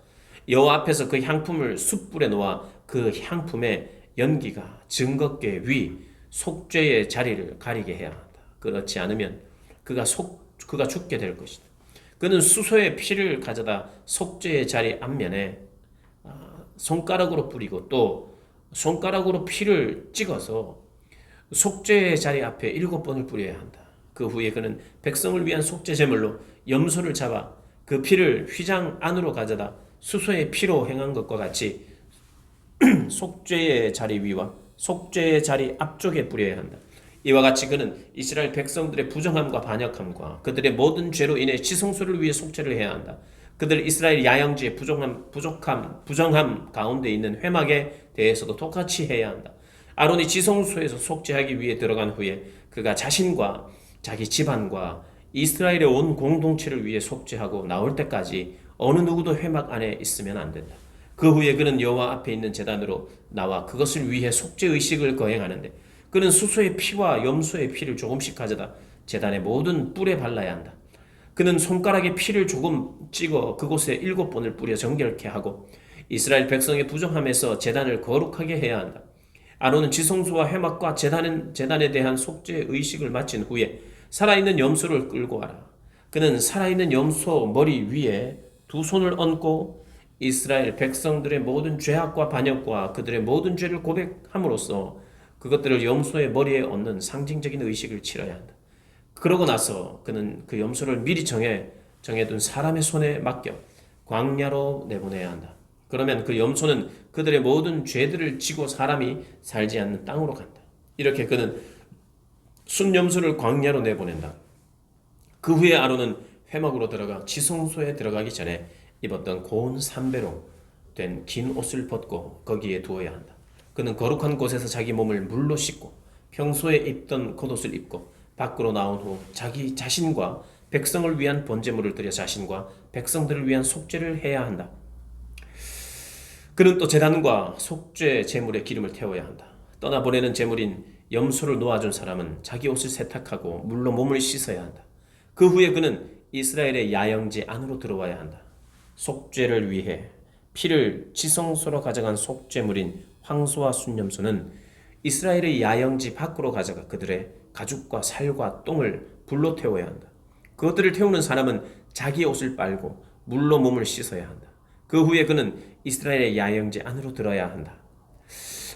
여호와 앞에서 그 향품을 숯불에 놓아 그 향품의 연기가 증거궤 위 속죄의 자리를 가리게 해야 한다. 그렇지 않으면 그가 죽게 될 것이다. 그는 수소의 피를 가져다 속죄의 자리 앞면에 손가락으로 뿌리고 또 손가락으로 피를 찍어서 속죄의 자리 앞에 7번을 뿌려야 한다. 그 후에 그는 백성을 위한 속죄 제물로 염소를 잡아 그 피를 휘장 안으로 가져다 수소의 피로 행한 것과 같이 속죄의 자리 위와 속죄의 자리 앞쪽에 뿌려야 한다. 이와 같이 그는 이스라엘 백성들의 부정함과 반역함과 그들의 모든 죄로 인해 지성소를 위해 속죄를 해야 한다. 그들 이스라엘 야영지의 부정함 가운데 있는 회막에 대해서도 똑같이 해야 한다. 아론이 지성소에서 속죄하기 위해 들어간 후에 그가 자신과 자기 집안과 이스라엘의 온 공동체를 위해 속죄하고 나올 때까지 어느 누구도 회막 안에 있으면 안 된다. 그 후에 그는 여호와 앞에 있는 제단으로 나와 그것을 위해 속죄 의식을 거행하는데 그는 수소의 피와 염소의 피를 조금씩 가져다 제단의 모든 뿔에 발라야 한다. 그는 손가락에 피를 조금 찍어 그곳에 7번을 뿌려 정결케 하고 이스라엘 백성의 부정함에서 제단을 거룩하게 해야 한다. 아론은 지성소와 회막과 제단에 대한 속죄 의식을 마친 후에 살아있는 염소를 끌고 와라. 그는 살아있는 염소 머리 위에 2 손을 얹고 이스라엘 백성들의 모든 죄악과 반역과 그들의 모든 죄를 고백함으로써 그것들을 염소의 머리에 얹는 상징적인 의식을 치러야 한다. 그러고 나서 그는 그 염소를 미리 정해둔 사람의 손에 맡겨 광야로 내보내야 한다. 그러면 그 염소는 그들의 모든 죄들을 지고 사람이 살지 않는 땅으로 간다. 이렇게 그는 순념수를 광야로 내보낸다. 그 후에 아론은 회막으로 들어가 지성소에 들어가기 전에 입었던 고운 삼배로 된 긴 옷을 벗고 거기에 두어야 한다. 그는 거룩한 곳에서 자기 몸을 물로 씻고 평소에 입던 겉옷을 입고 밖으로 나온 후 자기 자신과 백성을 위한 번제물을 드려 자신과 백성들을 위한 속죄를 해야 한다. 그는 또 제단과 속죄 제물에 기름을 태워야 한다. 떠나보내는 제물인 염소를 놓아준 사람은 자기 옷을 세탁하고 물로 몸을 씻어야 한다. 그 후에 그는 이스라엘의 야영지 안으로 들어와야 한다. 속죄를 위해 피를 지성소로 가져간 속죄물인 황소와 순염소는 이스라엘의 야영지 밖으로 가져가 그들의 가죽과 살과 똥을 불로 태워야 한다. 그것들을 태우는 사람은 자기 옷을 빨고 물로 몸을 씻어야 한다. 그 후에 그는 이스라엘의 야영지 안으로 들어야 한다.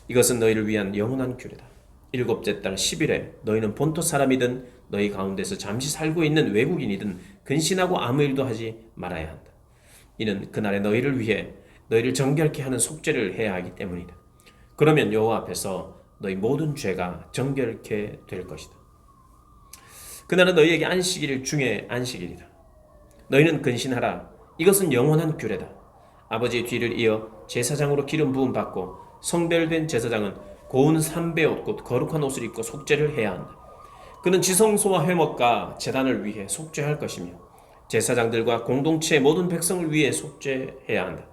이것은 너희를 위한 영원한 규례다. 일곱째 달 10일에 너희는 본토 사람이든 너희 가운데서 잠시 살고 있는 외국인이든 근신하고 아무 일도 하지 말아야 한다. 이는 그날에 너희를 위해 너희를 정결케 하는 속죄를 해야 하기 때문이다. 그러면 여호와 앞에서 너희 모든 죄가 정결케 될 것이다. 그날은 너희에게 안식일 중에 안식일이다. 너희는 근신하라. 이것은 영원한 규례다. 아버지의 뒤를 이어 제사장으로 기름 부음 받고 성별된 제사장은 고운 삼배 옷 곧 거룩한 옷을 입고 속죄를 해야 한다. 그는 지성소와 회막과 제단을 위해 속죄할 것이며 제사장들과 공동체의 모든 백성을 위해 속죄해야 한다.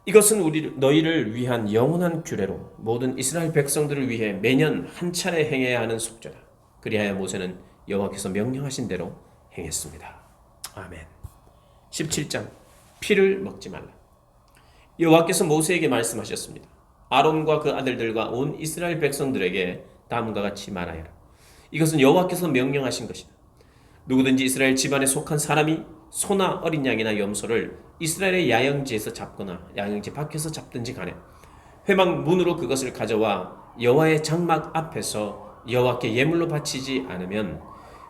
이것은 너희를 위한 영원한 규례로 모든 이스라엘 백성들을 위해 매년 한 차례 행해야 하는 속죄다. 그리하여 모세는 여호와께서 명령하신 대로 행했습니다. 아멘. 17장 피를 먹지 말라. 여호와께서 모세에게 말씀하셨습니다. 아론과 그 아들들과 온 이스라엘 백성들에게 다음과 같이 말하여라. 이것은 여호와께서 명령하신 것이다. 누구든지 이스라엘 집안에 속한 사람이 소나 어린 양이나 염소를 이스라엘의 야영지에서 잡거나 야영지 밖에서 잡든지 간에 회막 문으로 그것을 가져와 여호와의 장막 앞에서 여호와께 예물로 바치지 않으면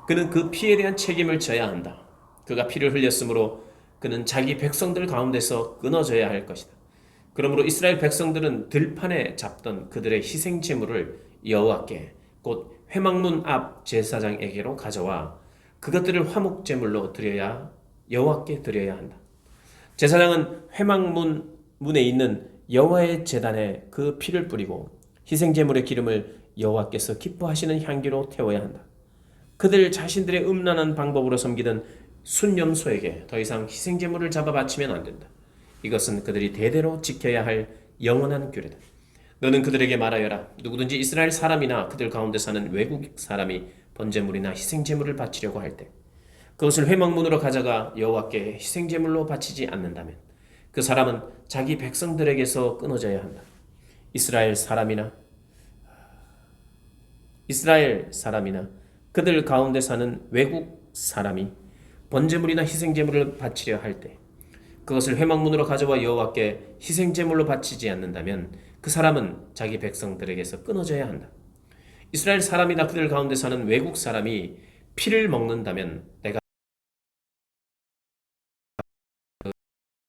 그는 그 피에 대한 책임을 져야 한다. 그가 피를 흘렸으므로 그는 자기 백성들 가운데서 끊어져야 할 것이다. 그러므로 이스라엘 백성들은 들판에 잡던 그들의 희생 제물을 여호와께 곧 회막문 앞 제사장에게로 가져와 그것들을 화목 제물로 드려야 여호와께 드려야 한다. 제사장은 회막문 문에 있는 여호와의 제단에 그 피를 뿌리고 희생 제물의 기름을 여호와께서 기뻐하시는 향기로 태워야 한다. 그들 자신들의 음란한 방법으로 섬기던 순염소에게 더 이상 희생 제물을 잡아 바치면 안 된다. 이것은 그들이 대대로 지켜야 할 영원한 규례다. 너는 그들에게 말하여라. 누구든지 이스라엘 사람이나 그들 가운데 사는 외국 사람이 번제물이나 희생제물을 바치려고 할 때 그것을 회막문으로 가져가 여호와께 희생제물로 바치지 않는다면 그 사람은 자기 백성들에게서 끊어져야 한다. 이스라엘 사람이나 그들 가운데 사는 외국 사람이 번제물이나 희생제물을 바치려 할 때 그것을 회막문으로 가져와 여호와께 희생제물로 바치지 않는다면 그 사람은 자기 백성들에게서 끊어져야 한다. 이스라엘 사람이나 그들 가운데 사는 외국 사람이 피를 먹는다면 내가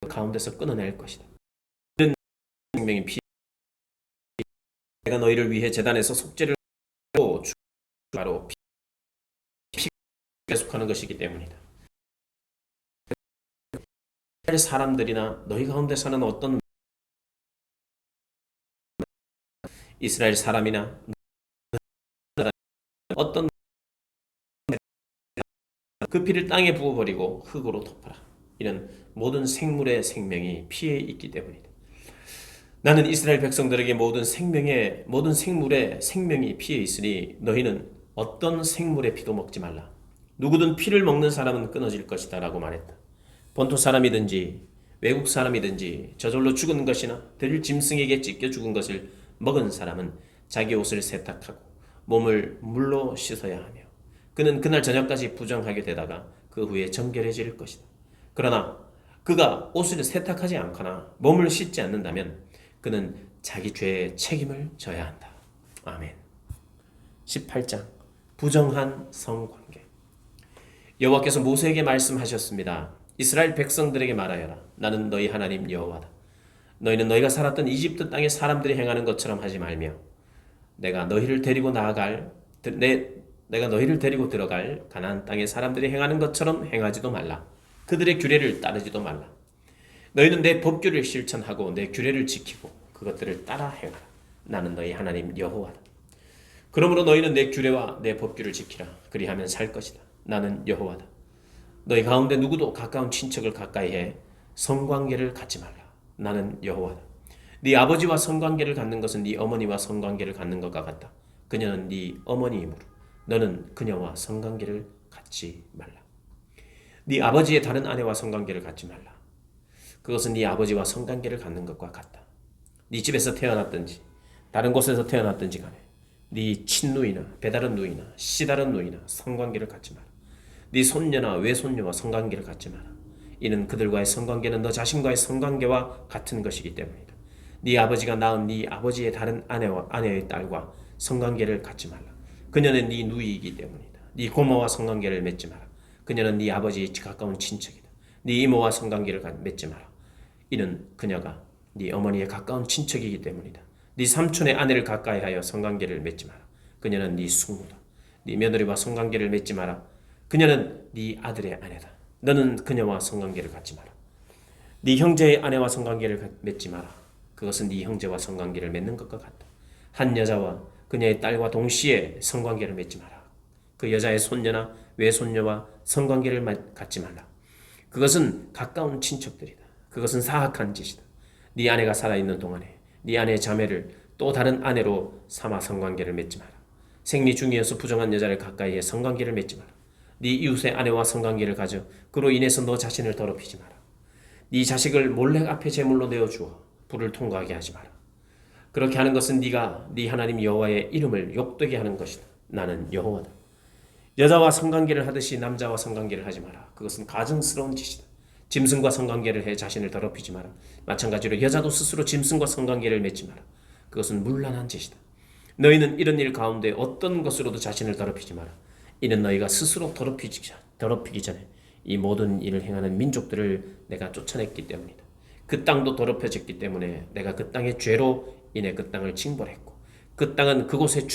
그 가운데서 끊어낼 것이다. 이는 생명이 피 내가 너희를 위해 제단에서 속죄를 하고 바로 피에 속하는 것이기 때문이다. 이스라엘 사람들이나 너희 가운데 사는 어떤 이스라엘 사람이나 어떤 그 피를 땅에 부어버리고 흙으로 덮어라. 이는 모든 생물의 생명이 피에 있기 때문이다. 나는 이스라엘 백성들에게 모든 생물의 생명이 피에 있으니 너희는 어떤 생물의 피도 먹지 말라. 누구든 피를 먹는 사람은 끊어질 것이다 라고 말했다. 본토 사람이든지 외국 사람이든지 저절로 죽은 것이나 들 짐승에게 찢겨 죽은 것을 먹은 사람은 자기 옷을 세탁하고 몸을 물로 씻어야 하며 그는 그날 저녁까지 부정하게 되다가 그 후에 정결해질 것이다. 그러나 그가 옷을 세탁하지 않거나 몸을 씻지 않는다면 그는 자기 죄의 책임을 져야 한다. 아멘. 18장 부정한 성관계. 여호와께서 모세에게 말씀하셨습니다. 이스라엘 백성들에게 말하여라. 나는 너희 하나님 여호와다. 너희는 너희가 살았던 이집트 땅의 사람들이 행하는 것처럼 하지 말며 내가 너희를 데리고 나아갈 내가 너희를 데리고 들어갈 가나안 땅의 사람들이 행하는 것처럼 행하지도 말라. 그들의 규례를 따르지도 말라. 너희는 내 법규를 실천하고 내 규례를 지키고 그것들을 따라 행하라. 나는 너희 하나님 여호와다. 그러므로 너희는 내 규례와 내 법규를 지키라. 그리하면 살 것이다. 나는 여호와다. 너희 가운데 누구도 가까운 친척을 가까이 해 성관계를 갖지 말라. 나는 여호와다. 네 아버지와 성관계를 갖는 것은 네 어머니와 성관계를 갖는 것과 같다. 그녀는 네 어머니이므로 너는 그녀와 성관계를 갖지 말라. 네 아버지의 다른 아내와 성관계를 갖지 말라. 그것은 네 아버지와 성관계를 갖는 것과 같다. 네 집에서 태어났든지 다른 곳에서 태어났든지 간에 네 친누이나 배다른 누이나 씨다른 누이나 성관계를 갖지 마라. 네 손녀나 외손녀와 성관계를 갖지 마라. 이는 그들과의 성관계는 너 자신과의 성관계와 같은 것이기 때문이다. 네 아버지가 낳은 네 아버지의 다른 아내의 딸과 성관계를 갖지 말라. 그녀는 네 누이이기 때문이다. 네 고모와 성관계를 맺지 마라. 그녀는 네 아버지의 가까운 친척이다. 네 이모와 성관계를 맺지 마라. 이는 그녀가 네 어머니의 가까운 친척이기 때문이다. 네 삼촌의 아내를 가까이하여 성관계를 맺지 마라. 그녀는 네 숙모다. 네 며느리와 성관계를 맺지 마라. 그녀는 네 아들의 아내다. 너는 그녀와 성관계를 갖지 마라. 네 형제의 아내와 성관계를 맺지 마라. 그것은 네 형제와 성관계를 맺는 것과 같다. 한 여자와 그녀의 딸과 동시에 성관계를 맺지 마라. 그 여자의 손녀나 외손녀와 성관계를 갖지 말라. 그것은 가까운 친척들이다. 그것은 사악한 짓이다. 네 아내가 살아있는 동안에 네 아내의 자매를 또 다른 아내로 삼아 성관계를 맺지 마라. 생리 중이어서 부정한 여자를 가까이해 성관계를 맺지 마라. 네 이웃의 아내와 성관계를 가져 그로 인해서 너 자신을 더럽히지 마라. 네 자식을 몰래 앞에 제물로 내어주어 불을 통과하게 하지 마라. 그렇게 하는 것은 네가 네 하나님 여호와의 이름을 욕되게 하는 것이다. 나는 여호와다. 여자와 성관계를 하듯이 남자와 성관계를 하지 마라. 그것은 가증스러운 짓이다. 짐승과 성관계를 해 자신을 더럽히지 마라. 마찬가지로 여자도 스스로 짐승과 성관계를 맺지 마라. 그것은 문란한 짓이다. 너희는 이런 일 가운데 어떤 것으로도 자신을 더럽히지 마라. 이는 너희가 스스로 더럽히기 전에 이 모든 일을 행하는 민족들을 내가 쫓아냈기 때문이다. 그 땅도 더럽혀졌기 때문에 내가 그 땅의 죄로 인해 그 땅을 징벌했고 그 땅은 그곳의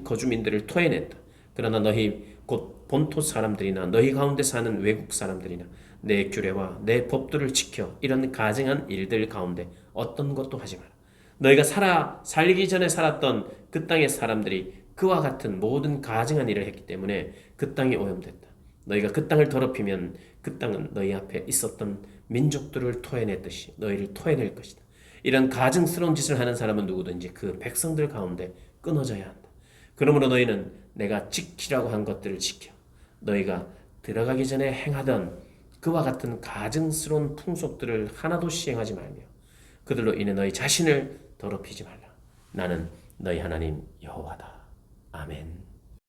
거주민들을 토해냈다. 그러나 너희 곧 본토 사람들이나 너희 가운데 사는 외국 사람들이나 내 규례와 내 법도를 지켜 이런 가증한 일들 가운데 어떤 것도 하지 마라. 너희가 살기 전에 살았던 그 땅의 사람들이 그와 같은 모든 가증한 일을 했기 때문에 그 땅이 오염됐다. 너희가 그 땅을 더럽히면 그 땅은 너희 앞에 있었던 민족들을 토해냈듯이 너희를 토해낼 것이다. 이런 가증스러운 짓을 하는 사람은 누구든지 그 백성들 가운데 끊어져야 한다. 그러므로 너희는 내가 지키라고 한 것들을 지켜 너희가 들어가기 전에 행하던 그와 같은 가증스러운 풍속들을 하나도 시행하지 말며 그들로 인해 너희 자신을 더럽히지 말라. 나는 너희 하나님 여호와다. 아멘.